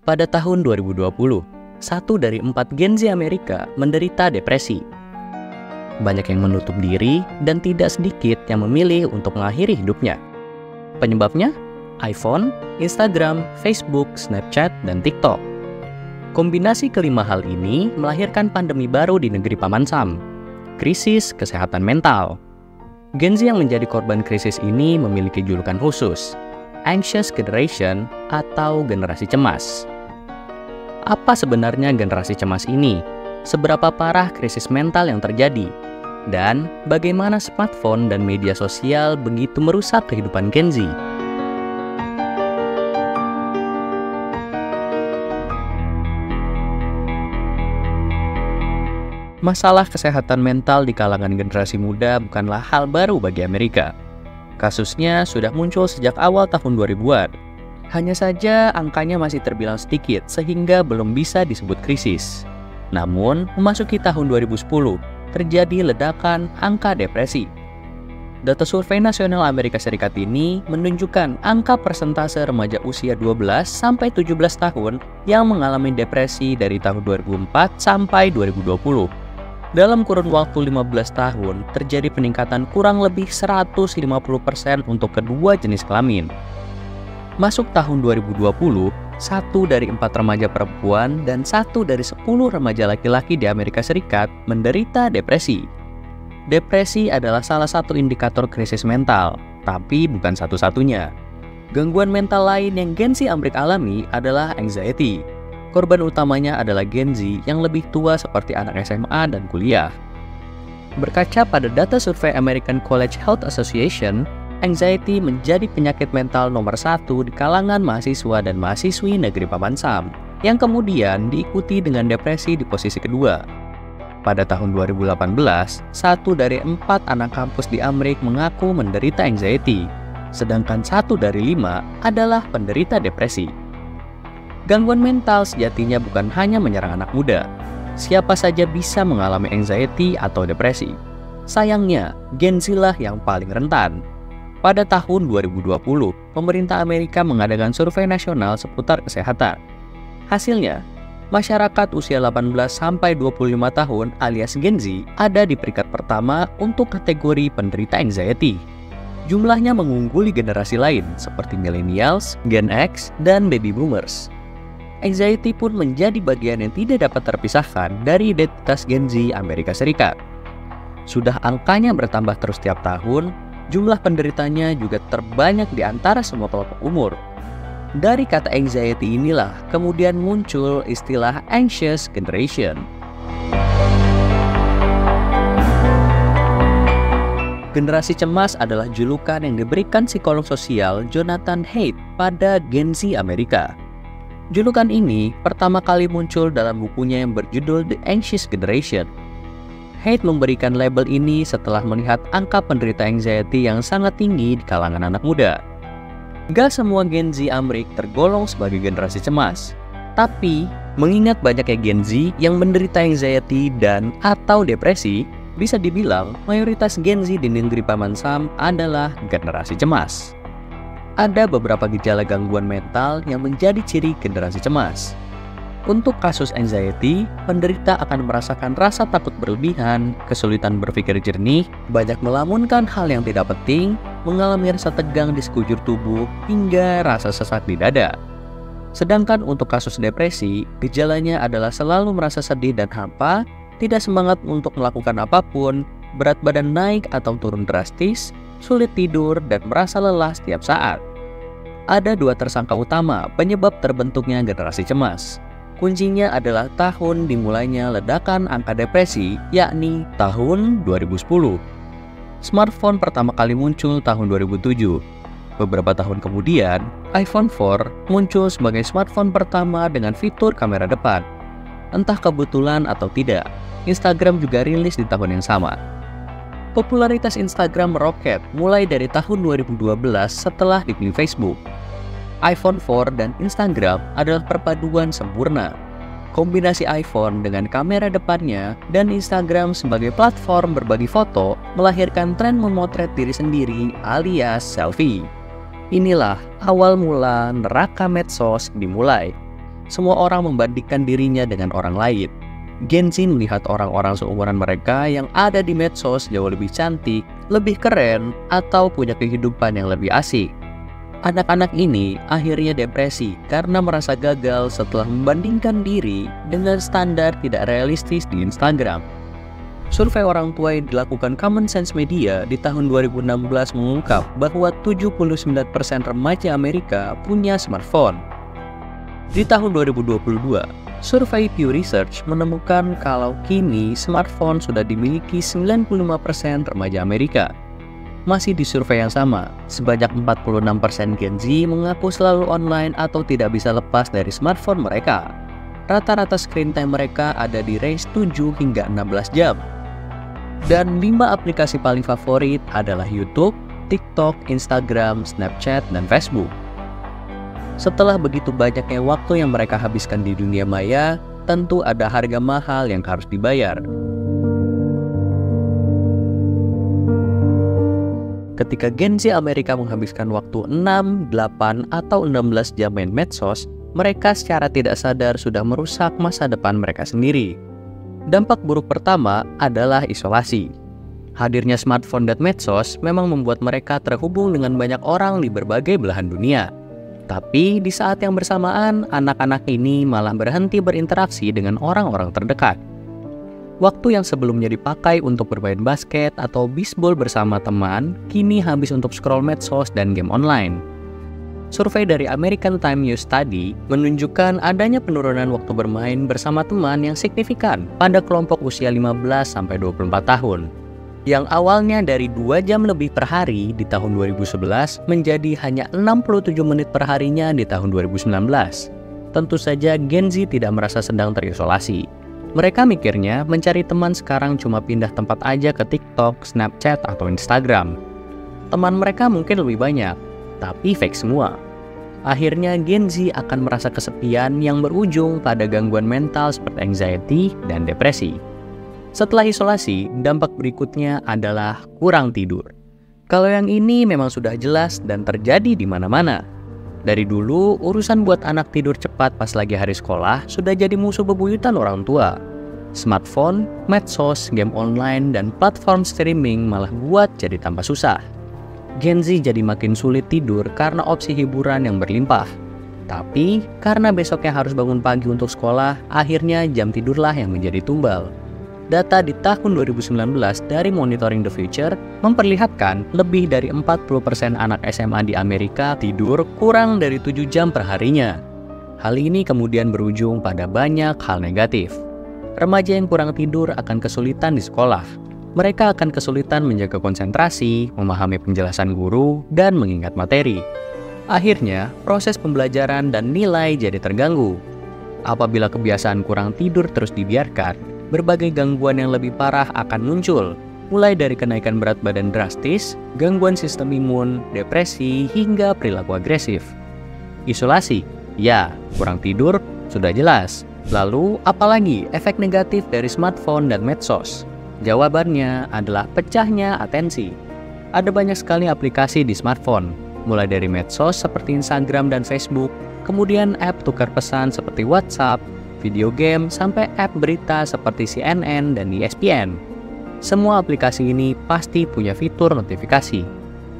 Pada tahun 2020, 1 dari 4 Gen Z Amerika menderita depresi. Banyak yang menutup diri dan tidak sedikit yang memilih untuk mengakhiri hidupnya. Penyebabnya? iPhone, Instagram, Facebook, Snapchat, dan TikTok. Kombinasi kelima hal ini melahirkan pandemi baru di negeri Paman Sam, krisis kesehatan mental. Gen Z yang menjadi korban krisis ini memiliki julukan khusus, Anxious Generation atau generasi cemas. Apa sebenarnya generasi cemas ini? Seberapa parah krisis mental yang terjadi? Dan bagaimana smartphone dan media sosial begitu merusak kehidupan Gen Z? Masalah kesehatan mental di kalangan generasi muda bukanlah hal baru bagi Amerika. Kasusnya sudah muncul sejak awal tahun 2000-an. Hanya saja angkanya masih terbilang sedikit sehingga belum bisa disebut krisis. Namun, memasuki tahun 2010, terjadi ledakan angka depresi. Data Survei Nasional Amerika Serikat ini menunjukkan angka persentase remaja usia 12-17 tahun yang mengalami depresi dari tahun 2004 sampai 2020. Dalam kurun waktu 15 tahun, terjadi peningkatan kurang lebih 150% untuk kedua jenis kelamin. Masuk tahun 2020, 1 dari 4 remaja perempuan dan 1 dari 10 remaja laki-laki di Amerika Serikat menderita depresi. Depresi adalah salah satu indikator krisis mental, tapi bukan satu-satunya. Gangguan mental lain yang Gen Z Amerika alami adalah anxiety. Korban utamanya adalah Gen Z yang lebih tua seperti anak SMA dan kuliah. Berkaca pada data survei American College Health Association, anxiety menjadi penyakit mental nomor 1 di kalangan mahasiswa dan mahasiswi negeri Paman Sam, yang kemudian diikuti dengan depresi di posisi kedua. Pada tahun 2018, 1 dari 4 anak kampus di Amerika mengaku menderita anxiety, sedangkan 1 dari 5 adalah penderita depresi. Gangguan mental sejatinya bukan hanya menyerang anak muda. Siapa saja bisa mengalami anxiety atau depresi. Sayangnya, Gen Z lah yang paling rentan. Pada tahun 2020, pemerintah Amerika mengadakan survei nasional seputar kesehatan. Hasilnya, masyarakat usia 18-25 tahun alias Gen Z ada di peringkat pertama untuk kategori penderita anxiety. Jumlahnya mengungguli generasi lain seperti millennials, Gen X, dan baby boomers. Anxiety pun menjadi bagian yang tidak dapat terpisahkan dari identitas Gen Z Amerika Serikat. Sudah angkanya bertambah terus setiap tahun, jumlah penderitanya juga terbanyak di antara semua kelompok umur. Dari kata anxiety inilah kemudian muncul istilah anxious generation. Generasi cemas adalah julukan yang diberikan psikolog sosial Jonathan Haidt pada Gen Z Amerika. Julukan ini pertama kali muncul dalam bukunya yang berjudul The Anxious Generation. Haidt memberikan label ini setelah melihat angka penderita anxiety yang sangat tinggi di kalangan anak muda. Gak semua Gen Z Amerika tergolong sebagai generasi cemas, tapi mengingat banyaknya Gen Z yang menderita anxiety dan atau depresi, bisa dibilang mayoritas Gen Z di negeri Paman Sam adalah generasi cemas. Ada beberapa gejala gangguan mental yang menjadi ciri generasi cemas. Untuk kasus anxiety, penderita akan merasakan rasa takut berlebihan, kesulitan berpikir jernih, banyak melamunkan hal yang tidak penting, mengalami rasa tegang di sekujur tubuh, hingga rasa sesak di dada. Sedangkan untuk kasus depresi, gejalanya adalah selalu merasa sedih dan hampa, tidak semangat untuk melakukan apapun, berat badan naik atau turun drastis, sulit tidur, dan merasa lelah setiap saat. Ada 2 tersangka utama penyebab terbentuknya generasi cemas. Kuncinya adalah tahun dimulainya ledakan angka depresi, yakni tahun 2010. Smartphone pertama kali muncul tahun 2007. Beberapa tahun kemudian, iPhone 4 muncul sebagai smartphone pertama dengan fitur kamera depan. Entah kebetulan atau tidak, Instagram juga rilis di tahun yang sama. Popularitas Instagram meroket mulai dari tahun 2012 setelah dibeli Facebook. iPhone 4 dan Instagram adalah perpaduan sempurna. Kombinasi iPhone dengan kamera depannya dan Instagram sebagai platform berbagi foto melahirkan tren memotret diri sendiri alias selfie. Inilah awal mula neraka medsos dimulai. Semua orang membandingkan dirinya dengan orang lain. Gen Z melihat orang-orang seumuran mereka yang ada di medsos jauh lebih cantik, lebih keren, atau punya kehidupan yang lebih asik. Anak-anak ini akhirnya depresi karena merasa gagal setelah membandingkan diri dengan standar tidak realistis di Instagram. Survei orang tua yang dilakukan Common Sense Media di tahun 2016 mengungkap bahwa 79% remaja Amerika punya smartphone. Di tahun 2022, survei Pew Research menemukan kalau kini smartphone sudah dimiliki 95% remaja Amerika. Masih di survei yang sama, sebanyak 46% Gen Z mengaku selalu online atau tidak bisa lepas dari smartphone mereka. Rata-rata screen time mereka ada di range 7 hingga 16 jam. Dan 5 aplikasi paling favorit adalah YouTube, TikTok, Instagram, Snapchat, dan Facebook. Setelah begitu banyaknya waktu yang mereka habiskan di dunia maya, tentu ada harga mahal yang harus dibayar. Ketika Gen Z Amerika menghabiskan waktu 6, 8, atau 16 jam main medsos, mereka secara tidak sadar sudah merusak masa depan mereka sendiri. Dampak buruk pertama adalah isolasi. Hadirnya smartphone dan medsos memang membuat mereka terhubung dengan banyak orang di berbagai belahan dunia. Tapi di saat yang bersamaan, anak-anak ini malah berhenti berinteraksi dengan orang-orang terdekat. Waktu yang sebelumnya dipakai untuk bermain basket atau bisbol bersama teman, kini habis untuk scroll medsos dan game online. Survei dari American Time News Study menunjukkan adanya penurunan waktu bermain bersama teman yang signifikan pada kelompok usia 15-24 tahun. Yang awalnya dari 2 jam lebih per hari di tahun 2011 menjadi hanya 67 menit per harinya di tahun 2019. Tentu saja Gen Z tidak merasa sedang terisolasi. Mereka mikirnya mencari teman sekarang cuma pindah tempat aja ke TikTok, Snapchat, atau Instagram. Teman mereka mungkin lebih banyak, tapi fake semua. Akhirnya Gen Z akan merasa kesepian yang berujung pada gangguan mental seperti anxiety dan depresi. Setelah isolasi, dampak berikutnya adalah kurang tidur. Kalau yang ini memang sudah jelas dan terjadi di mana-mana. Dari dulu, urusan buat anak tidur cepat pas lagi hari sekolah sudah jadi musuh bebuyutan orang tua. Smartphone, medsos, game online, dan platform streaming malah buat jadi tambah susah. Gen Z jadi makin sulit tidur karena opsi hiburan yang berlimpah. Tapi, karena besoknya harus bangun pagi untuk sekolah, akhirnya jam tidurlah yang menjadi tumbal. Data di tahun 2019 dari Monitoring the Future memperlihatkan lebih dari 40% anak SMA di Amerika tidur kurang dari 7 jam per harinya. Hal ini kemudian berujung pada banyak hal negatif. Remaja yang kurang tidur akan kesulitan di sekolah. Mereka akan kesulitan menjaga konsentrasi, memahami penjelasan guru, dan mengingat materi. Akhirnya, proses pembelajaran dan nilai jadi terganggu. Apabila kebiasaan kurang tidur terus dibiarkan, berbagai gangguan yang lebih parah akan muncul, mulai dari kenaikan berat badan drastis, gangguan sistem imun, depresi, hingga perilaku agresif. Isolasi, ya, kurang tidur, sudah jelas. Lalu, apalagi efek negatif dari smartphone dan medsos? Jawabannya adalah pecahnya atensi. Ada banyak sekali aplikasi di smartphone, mulai dari medsos seperti Instagram dan Facebook, kemudian app tukar pesan seperti WhatsApp, video game, sampai app berita seperti CNN dan ESPN. Semua aplikasi ini pasti punya fitur notifikasi.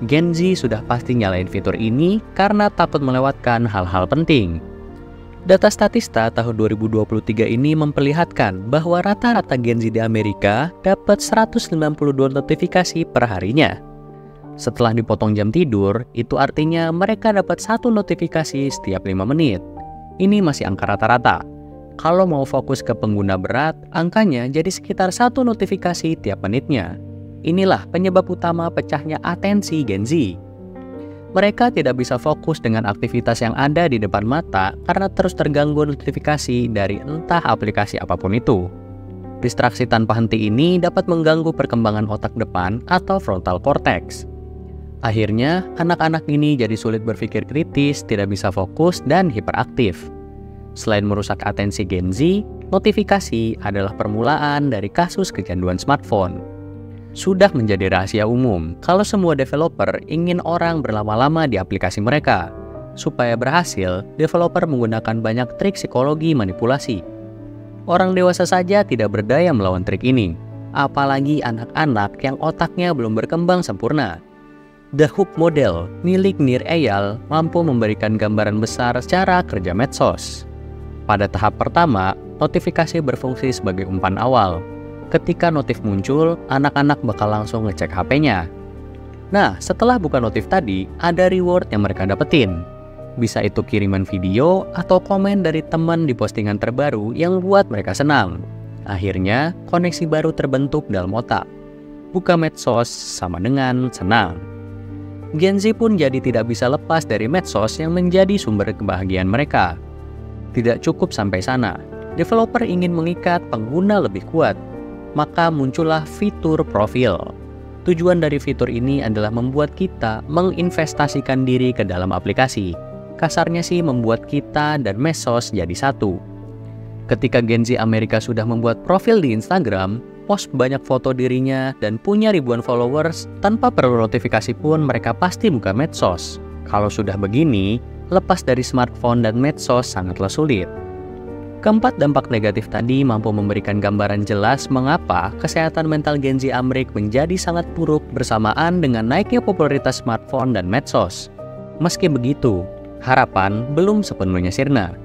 Gen Z sudah pasti nyalain fitur ini karena takut melewatkan hal-hal penting. Data Statista tahun 2023 ini memperlihatkan bahwa rata-rata Gen Z di Amerika dapat 192 notifikasi per harinya. Setelah dipotong jam tidur, itu artinya mereka dapat 1 notifikasi setiap 5 menit. Ini masih angka rata-rata. Kalau mau fokus ke pengguna berat, angkanya jadi sekitar 1 notifikasi tiap menitnya. Inilah penyebab utama pecahnya atensi Gen Z. Mereka tidak bisa fokus dengan aktivitas yang ada di depan mata karena terus terganggu notifikasi dari entah aplikasi apapun itu. Distraksi tanpa henti ini dapat mengganggu perkembangan otak depan atau frontal cortex. Akhirnya, anak-anak ini jadi sulit berpikir kritis, tidak bisa fokus, dan hiperaktif. Selain merusak atensi Gen Z, notifikasi adalah permulaan dari kasus kecanduan smartphone. Sudah menjadi rahasia umum kalau semua developer ingin orang berlama-lama di aplikasi mereka. Supaya berhasil, developer menggunakan banyak trik psikologi manipulasi. Orang dewasa saja tidak berdaya melawan trik ini, apalagi anak-anak yang otaknya belum berkembang sempurna. The Hook Model milik Nir Eyal mampu memberikan gambaran besar cara kerja medsos. Pada tahap pertama, notifikasi berfungsi sebagai umpan awal. Ketika notif muncul, anak-anak bakal langsung ngecek HP-nya. Nah, setelah buka notif tadi, ada reward yang mereka dapetin. Bisa itu kiriman video atau komen dari teman di postingan terbaru yang buat mereka senang. Akhirnya, koneksi baru terbentuk dalam otak. Buka medsos sama dengan senang. Gen Z pun jadi tidak bisa lepas dari medsos yang menjadi sumber kebahagiaan mereka. Tidak cukup sampai sana, developer ingin mengikat pengguna lebih kuat. Maka muncullah fitur profil. Tujuan dari fitur ini adalah membuat kita menginvestasikan diri ke dalam aplikasi. Kasarnya sih membuat kita dan medsos jadi satu. Ketika Gen Z Amerika sudah membuat profil di Instagram, post banyak foto dirinya, dan punya ribuan followers, tanpa perlu notifikasi pun mereka pasti buka medsos. Kalau sudah begini, lepas dari smartphone dan medsos sangatlah sulit. Keempat dampak negatif tadi mampu memberikan gambaran jelas mengapa kesehatan mental Gen Z Amerika menjadi sangat buruk bersamaan dengan naiknya popularitas smartphone dan medsos. Meski begitu, harapan belum sepenuhnya sirna.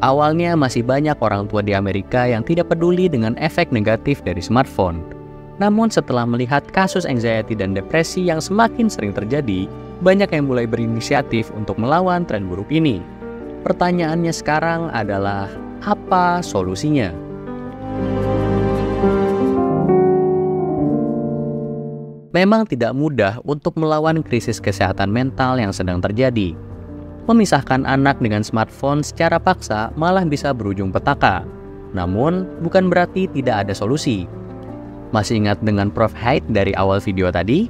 Awalnya masih banyak orang tua di Amerika yang tidak peduli dengan efek negatif dari smartphone. Namun setelah melihat kasus anxiety dan depresi yang semakin sering terjadi, banyak yang mulai berinisiatif untuk melawan tren buruk ini. Pertanyaannya sekarang adalah, apa solusinya? Memang tidak mudah untuk melawan krisis kesehatan mental yang sedang terjadi. Memisahkan anak dengan smartphone secara paksa malah bisa berujung petaka. Namun, bukan berarti tidak ada solusi. Masih ingat dengan Prof. Hyde dari awal video tadi?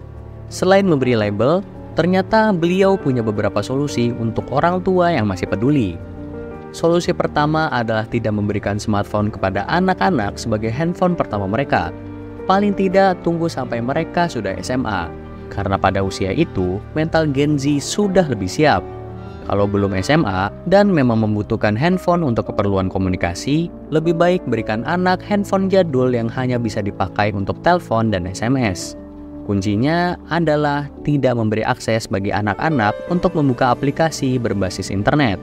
Selain memberi label, ternyata beliau punya beberapa solusi untuk orang tua yang masih peduli. Solusi pertama adalah tidak memberikan smartphone kepada anak-anak sebagai handphone pertama mereka. Paling tidak tunggu sampai mereka sudah SMA. Karena pada usia itu, mental Gen Z sudah lebih siap. Kalau belum SMA dan memang membutuhkan handphone untuk keperluan komunikasi, lebih baik berikan anak handphone jadul yang hanya bisa dipakai untuk telepon dan SMS. Kuncinya adalah tidak memberi akses bagi anak-anak untuk membuka aplikasi berbasis internet.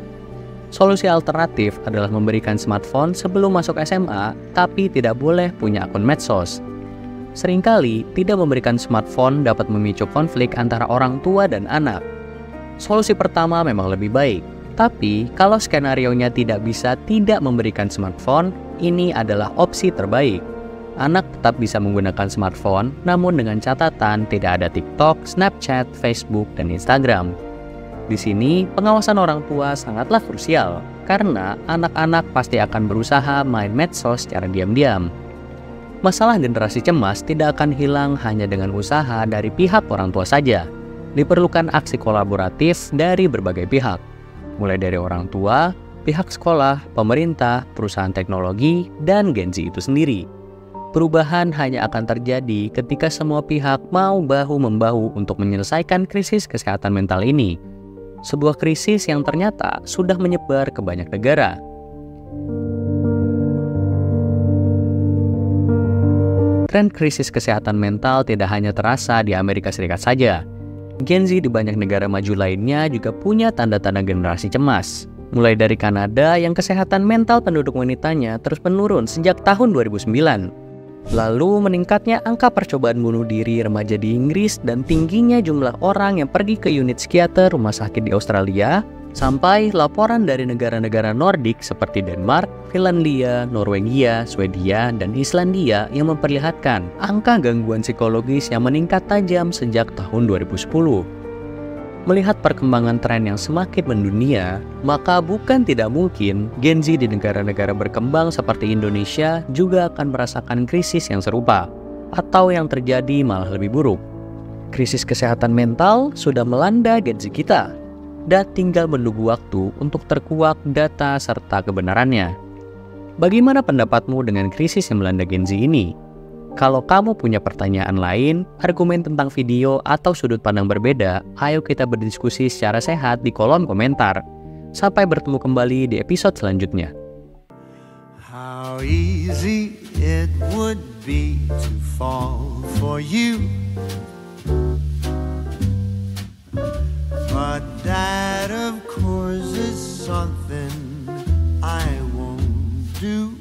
Solusi alternatif adalah memberikan smartphone sebelum masuk SMA, tapi tidak boleh punya akun medsos. Seringkali, tidak memberikan smartphone dapat memicu konflik antara orang tua dan anak. Solusi pertama memang lebih baik, tapi kalau skenarionya tidak bisa tidak memberikan smartphone, ini adalah opsi terbaik. Anak tetap bisa menggunakan smartphone, namun dengan catatan tidak ada TikTok, Snapchat, Facebook, dan Instagram. Di sini, pengawasan orang tua sangatlah krusial, karena anak-anak pasti akan berusaha main medsos secara diam-diam. Masalah generasi cemas tidak akan hilang hanya dengan usaha dari pihak orang tua saja. Diperlukan aksi kolaboratif dari berbagai pihak, mulai dari orang tua, pihak sekolah, pemerintah, perusahaan teknologi, dan Gen Z itu sendiri. Perubahan hanya akan terjadi ketika semua pihak mau bahu-membahu untuk menyelesaikan krisis kesehatan mental ini. Sebuah krisis yang ternyata sudah menyebar ke banyak negara. Tren krisis kesehatan mental tidak hanya terasa di Amerika Serikat saja. Gen Z di banyak negara maju lainnya juga punya tanda-tanda generasi cemas. Mulai dari Kanada yang kesehatan mental penduduk wanitanya terus menurun sejak tahun 2009. Lalu meningkatnya angka percobaan bunuh diri remaja di Inggris dan tingginya jumlah orang yang pergi ke unit psikiater rumah sakit di Australia, sampai laporan dari negara-negara Nordik seperti Denmark, Finlandia, Norwegia, Swedia, dan Islandia yang memperlihatkan angka gangguan psikologis yang meningkat tajam sejak tahun 2010. Melihat perkembangan tren yang semakin mendunia, maka bukan tidak mungkin Gen Z di negara-negara berkembang seperti Indonesia juga akan merasakan krisis yang serupa, atau yang terjadi malah lebih buruk. Krisis kesehatan mental sudah melanda Gen Z kita, dan tinggal menunggu waktu untuk terkuak data serta kebenarannya. Bagaimana pendapatmu dengan krisis yang melanda Gen Z ini? Kalau kamu punya pertanyaan lain, argumen tentang video, atau sudut pandang berbeda, ayo kita berdiskusi secara sehat di kolom komentar. Sampai bertemu kembali di episode selanjutnya. How easy it would be to fall for you, but that of course is something I won't do.